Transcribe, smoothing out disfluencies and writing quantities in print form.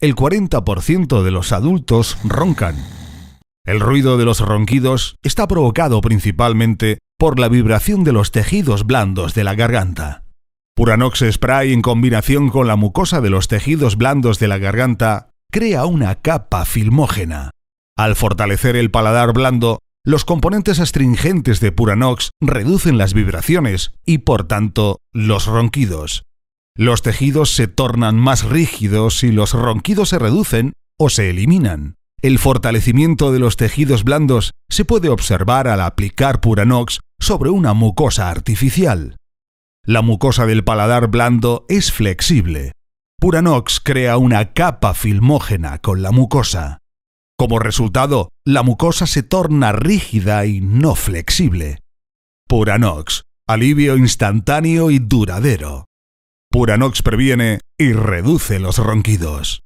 el 40% de los adultos roncan. El ruido de los ronquidos está provocado principalmente por la vibración de los tejidos blandos de la garganta. Puranox Spray en combinación con la mucosa de los tejidos blandos de la garganta crea una capa filmógena. Al fortalecer el paladar blando, los componentes astringentes de Puranox reducen las vibraciones y, por tanto, los ronquidos. Los tejidos se tornan más rígidos y los ronquidos se reducen o se eliminan. El fortalecimiento de los tejidos blandos se puede observar al aplicar Puranox sobre una mucosa artificial. La mucosa del paladar blando es flexible. Puranox crea una capa filmógena con la mucosa. Como resultado, la mucosa se torna rígida y no flexible. Puranox, alivio instantáneo y duradero. Puranox previene y reduce los ronquidos.